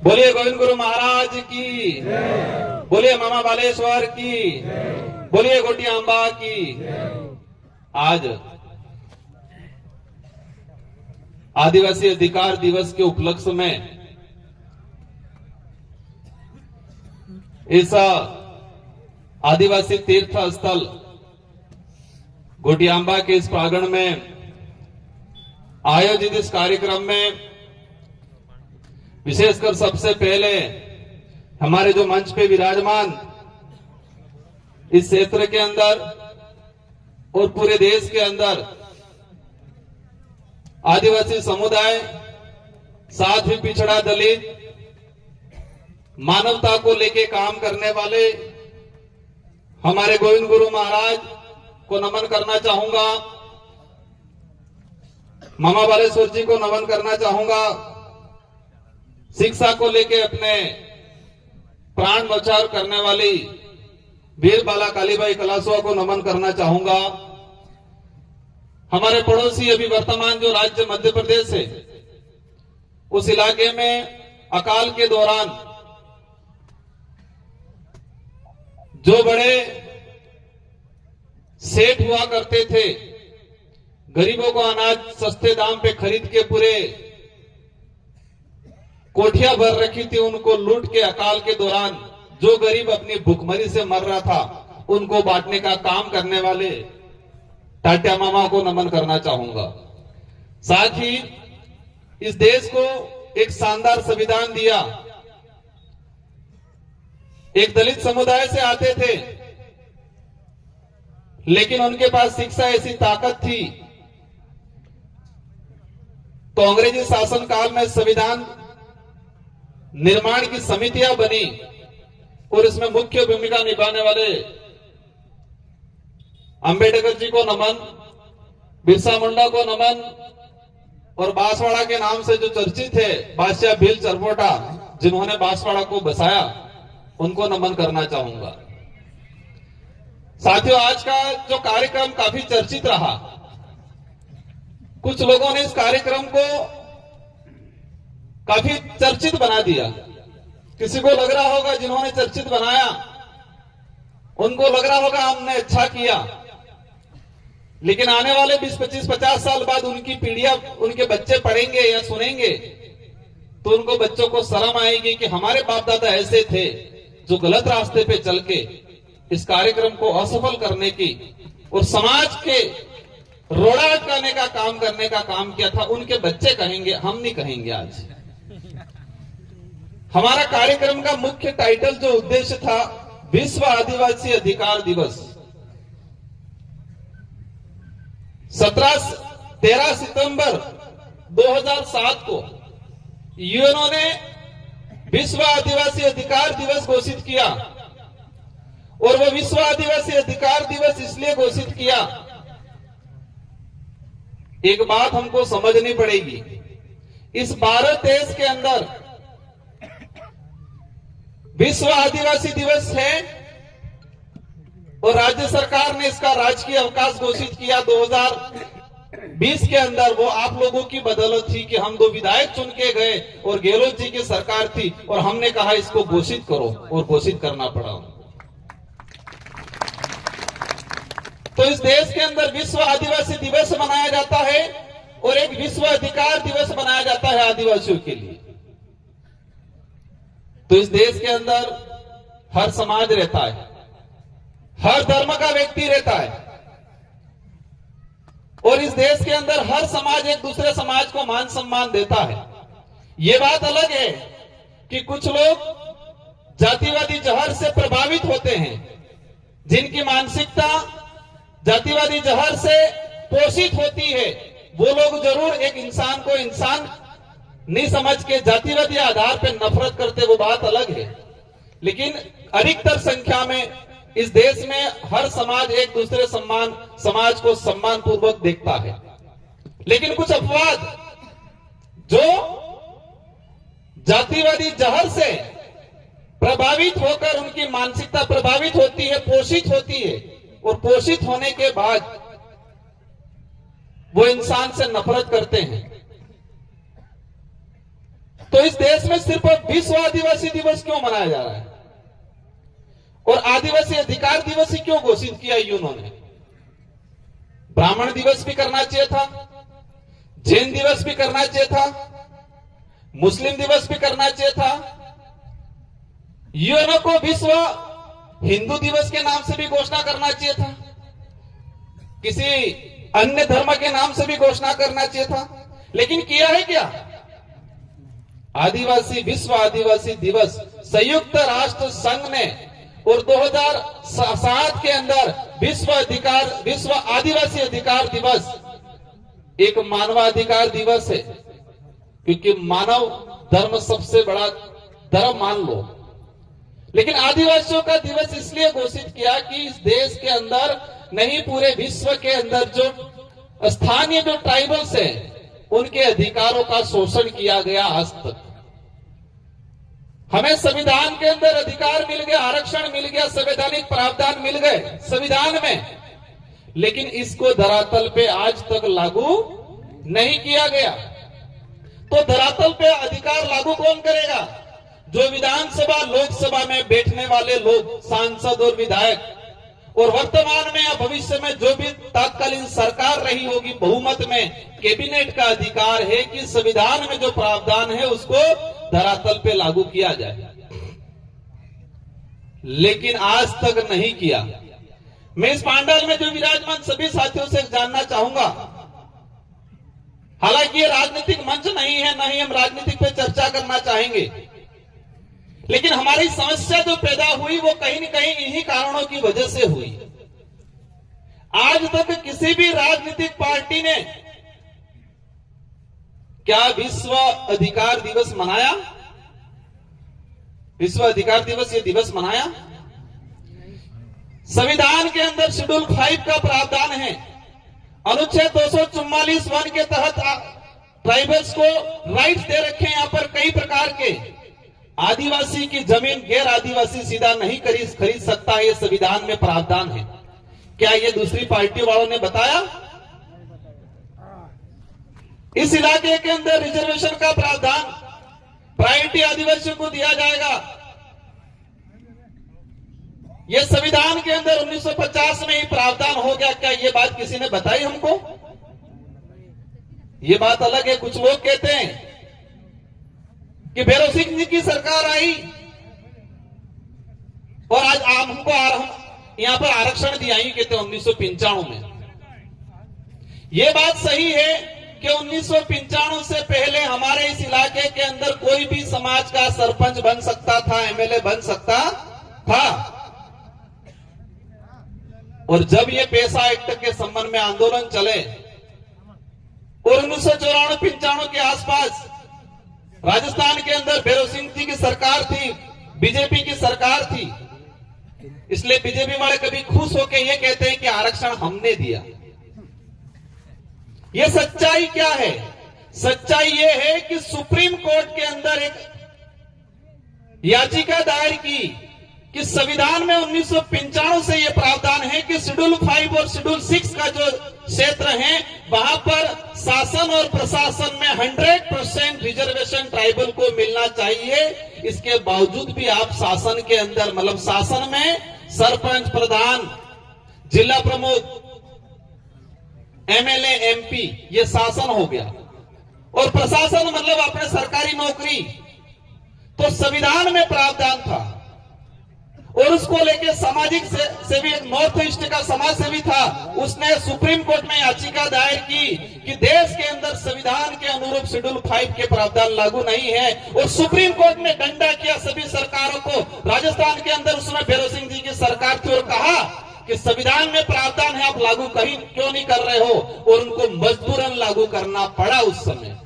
बोलिए गोविंद गुरु महाराज की, बोलिए मामा बालेश्वर की, बोलिए गोटी अंबा की। आज आदिवासी अधिकार दिवस के उपलक्ष्य में इस आदिवासी तीर्थ स्थल गोटियांबा के इस प्रांगण में आयोजित इस कार्यक्रम में विशेषकर सबसे पहले हमारे जो मंच पे विराजमान इस क्षेत्र के अंदर और पूरे देश के अंदर आदिवासी समुदाय, साथ ही पिछड़ा दलित, मानवता को लेके काम करने वाले हमारे गोविंद गुरु महाराज को नमन करना चाहूंगा। मामा बालेश्वर जी को नमन करना चाहूंगा। शिक्षा को लेके अपने प्राण न्यौछावर करने वाली वीर बाला कालीबाई कलासुआ को नमन करना चाहूंगा। हमारे पड़ोसी अभी वर्तमान जो राज्य मध्य प्रदेश है, उस इलाके में अकाल के दौरान जो बड़े सेठ हुआ करते थे, गरीबों को अनाज सस्ते दाम पे खरीद के पूरे कोठियां भर रखी थी, उनको लूट के अकाल के दौरान जो गरीब अपनी भूखमरी से मर रहा था, उनको बांटने का काम करने वाले टाटिया मामा को नमन करना चाहूंगा। साथ ही इस देश को एक शानदार संविधान दिया। एक दलित समुदाय से आते थे, लेकिन उनके पास शिक्षा ऐसी ताकत थी, तो अंग्रेजी शासन काल में संविधान निर्माण की समितियां बनी और इसमें मुख्य भूमिका निभाने वाले अंबेडकर जी को नमन, बिरसा मुंडा को नमन, और बांसवाड़ा के नाम से जो चर्चित है बादशाह भील चरपोटा, जिन्होंने बांसवाड़ा को बसाया, उनको नमन करना चाहूंगा। साथियों, आज का जो कार्यक्रम काफी चर्चित रहा। कुछ लोगों ने इस कार्यक्रम को काफी चर्चित बना दिया। किसी को लग रहा होगा, जिन्होंने चर्चित बनाया उनको लग रहा होगा हमने अच्छा किया, लेकिन आने वाले 20, 25, 50 साल बाद उनकी पीढ़ियां, उनके बच्चे पढ़ेंगे या सुनेंगे तो उनको बच्चों को शर्म आएगी कि हमारे बाप दादा ऐसे थे जो गलत रास्ते पे चल के इस कार्यक्रम को असफल करने की और समाज के रोड़ा अटकाने का काम करने का काम किया था। उनके बच्चे कहेंगे, हम नहीं कहेंगे। आज हमारा कार्यक्रम का मुख्य टाइटल, जो उद्देश्य था, विश्व आदिवासी अधिकार दिवस। 13 सितंबर 2007 को यूएनओ ने विश्व आदिवासी अधिकार दिवस घोषित किया, और वो विश्व आदिवासी अधिकार दिवस इसलिए घोषित किया, एक बात हमको समझनी पड़ेगी। इस भारत देश के अंदर विश्व आदिवासी दिवस है और राज्य सरकार ने इसका राजकीय अवकाश घोषित किया 2020 के अंदर। वो आप लोगों की बदौलत थी कि हम 2 विधायक चुन के गए और गहलोत जी की सरकार थी और हमने कहा इसको घोषित करो, और घोषित करना पड़ा। तो इस देश के अंदर विश्व आदिवासी दिवस मनाया जाता है और एक विश्व अधिकार दिवस मनाया जाता है आदिवासियों के लिए। तो इस देश के अंदर हर समाज रहता है, हर धर्म का व्यक्ति रहता है, और इस देश के अंदर हर समाज एक दूसरे समाज को मान सम्मान देता है। ये बात अलग है कि कुछ लोग जातिवादी जहर से प्रभावित होते हैं, जिनकी मानसिकता जातिवादी जहर से पोषित होती है। वो लोग जरूर एक इंसान को इंसान नहीं समझ के जातिवादी आधार पर नफरत करते, वो बात अलग है। लेकिन अधिकतर संख्या में इस देश में हर समाज एक दूसरे समाज को सम्मान पूर्वक देखता है। लेकिन कुछ अपवाद जो जातिवादी जहर से प्रभावित होकर उनकी मानसिकता प्रभावित होती है, पोषित होती है, और पोषित होने के बाद वो इंसान से नफरत करते हैं। तो इस देश में सिर्फ विश्व आदिवासी दिवस क्यों मनाया जा रहा है? और आदिवासी अधिकार दिवस ही क्यों घोषित किया उन्होंने? ब्राह्मण दिवस भी करना चाहिए था, जैन दिवस भी करना चाहिए था, मुस्लिम दिवस भी करना चाहिए था, यूएनओ को विश्व हिंदू दिवस के नाम से भी घोषणा करना चाहिए था, किसी अन्य धर्म के नाम से भी घोषणा करना चाहिए था, लेकिन किया है क्या? आदिवासी विश्व आदिवासी दिवस संयुक्त राष्ट्र संघ ने और 2007 के अंदर विश्व आदिवासी अधिकार दिवस एक मानवाधिकार दिवस है, क्योंकि मानव धर्म सबसे बड़ा धर्म मान लो। लेकिन आदिवासियों का दिवस इसलिए घोषित किया कि इस देश के अंदर नहीं, पूरे विश्व के अंदर जो स्थानीय जो ट्राइबल्स हैं उनके अधिकारों का शोषण किया गया आज तक। हमें संविधान के अंदर अधिकार मिल गया, आरक्षण मिल गया, संवैधानिक प्रावधान मिल गए संविधान में, लेकिन इसको धरातल पे आज तक लागू नहीं किया गया। तो धरातल पे अधिकार लागू कौन करेगा? जो विधानसभा लोकसभा में बैठने वाले लोग, सांसद और विधायक, और वर्तमान में या भविष्य में जो भी तत्कालीन सरकार रही होगी बहुमत में, कैबिनेट का अधिकार है कि संविधान में जो प्रावधान है उसको धरातल पे लागू किया जाए, लेकिन आज तक नहीं किया। मैं इस पांडाल में जो विराजमान सभी साथियों से जानना चाहूंगा, हालांकि ये राजनीतिक मंच नहीं है, न ही हम राजनीतिक पे चर्चा करना चाहेंगे, लेकिन हमारी समस्या जो पैदा हुई वो कहीं न कहीं इन्हीं कारणों की वजह से हुई। आज तक किसी भी राजनीतिक पार्टी ने क्या विश्व अधिकार दिवस मनाया? विश्व अधिकार दिवस, ये दिवस मनाया? संविधान के अंदर शेड्यूल 5 का प्रावधान है, अनुच्छेद 244(1) के तहत ट्राइबल्स को राइट्स दे रखे हैं। यहां पर कई प्रकार के आदिवासी की जमीन गैर आदिवासी सीधा नहीं खरीद सकता, ये संविधान में प्रावधान है। क्या ये दूसरी पार्टी वालों ने बताया? इस इलाके के अंदर रिजर्वेशन का प्रावधान, प्रायोरिटी आदिवासियों को दिया जाएगा, यह संविधान के अंदर 1950 में ही प्रावधान हो गया। क्या ये बात किसी ने बताई हमको? ये बात अलग है। कुछ लोग कहते हैं कि भैरव सिंह जी की सरकार आई और आज हमको यहां पर आरक्षण दिया ही, कहते 1995 में। यह बात सही है कि 1995 से पहले हमारे इस इलाके के अंदर कोई भी समाज का सरपंच बन सकता था, एमएलए बन सकता था, और जब ये पैसा एक्ट के संबंध में आंदोलन चले और 1994-95 के आसपास राजस्थान के अंदर भैरव सिंह जी की सरकार थी, बीजेपी की सरकार थी, इसलिए बीजेपी वाले कभी खुश होकर ये कहते हैं कि आरक्षण हमने दिया। ये सच्चाई क्या है? सच्चाई ये है कि सुप्रीम कोर्ट के अंदर एक याचिका दायर की कि संविधान में 1995 से यह प्रावधान है कि शेड्यूल 5 और शेड्यूल 6 का जो क्षेत्र है वहां पर शासन और प्रशासन में 100% रिजर्वेशन ट्राइबल को मिलना चाहिए। इसके बावजूद भी आप शासन के अंदर, मतलब शासन में सरपंच, प्रधान, जिला प्रमुख, एमएलए, एमपी, ये शासन हो गया, और प्रशासन मतलब अपने सरकारी नौकरी। तो संविधान में प्रावधान था और उसको लेके सामाजिक सेवी नॉर्थ ईस्ट का समाज सेवी था, उसने सुप्रीम कोर्ट में याचिका दायर की कि देश के अंदर संविधान के अनुरूप शेड्यूल 5 के प्रावधान लागू नहीं है, और सुप्रीम कोर्ट ने डंडा किया सभी सरकारों को। राजस्थान के अंदर उसमें भैरव सिंह जी की सरकार थी और कहा कि संविधान में प्रावधान है, आप लागू कहीं क्यों नहीं कर रहे हो, और उनको मजबूरन लागू करना पड़ा उस समय।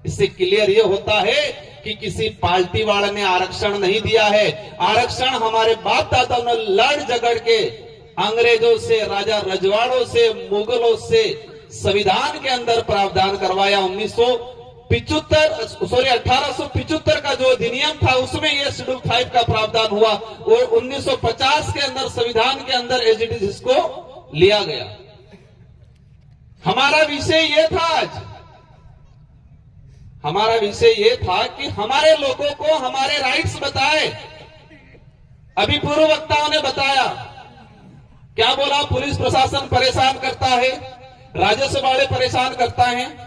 इससे क्लियर ये होता है कि किसी पार्टी वाले ने आरक्षण नहीं दिया है। आरक्षण हमारे बाप दादाओं ने लड़ झगड़ के अंग्रेजों से, राजा रजवाड़ों से, मुगलों से संविधान के अंदर प्रावधान करवाया। 1875 का जो अधिनियम था उसमें यह शेड्यूल 5 का प्रावधान हुआ, और 1950 के अंदर संविधान के अंदर एज इट इज इसको लिया गया। हमारा विषय यह था आज, हमारा विषय ये था कि हमारे लोगों को हमारे राइट्स बताए। अभी पूर्व वक्ताओं ने बताया, क्या बोला, पुलिस प्रशासन परेशान करता है, राजस्व वाले परेशान करता है।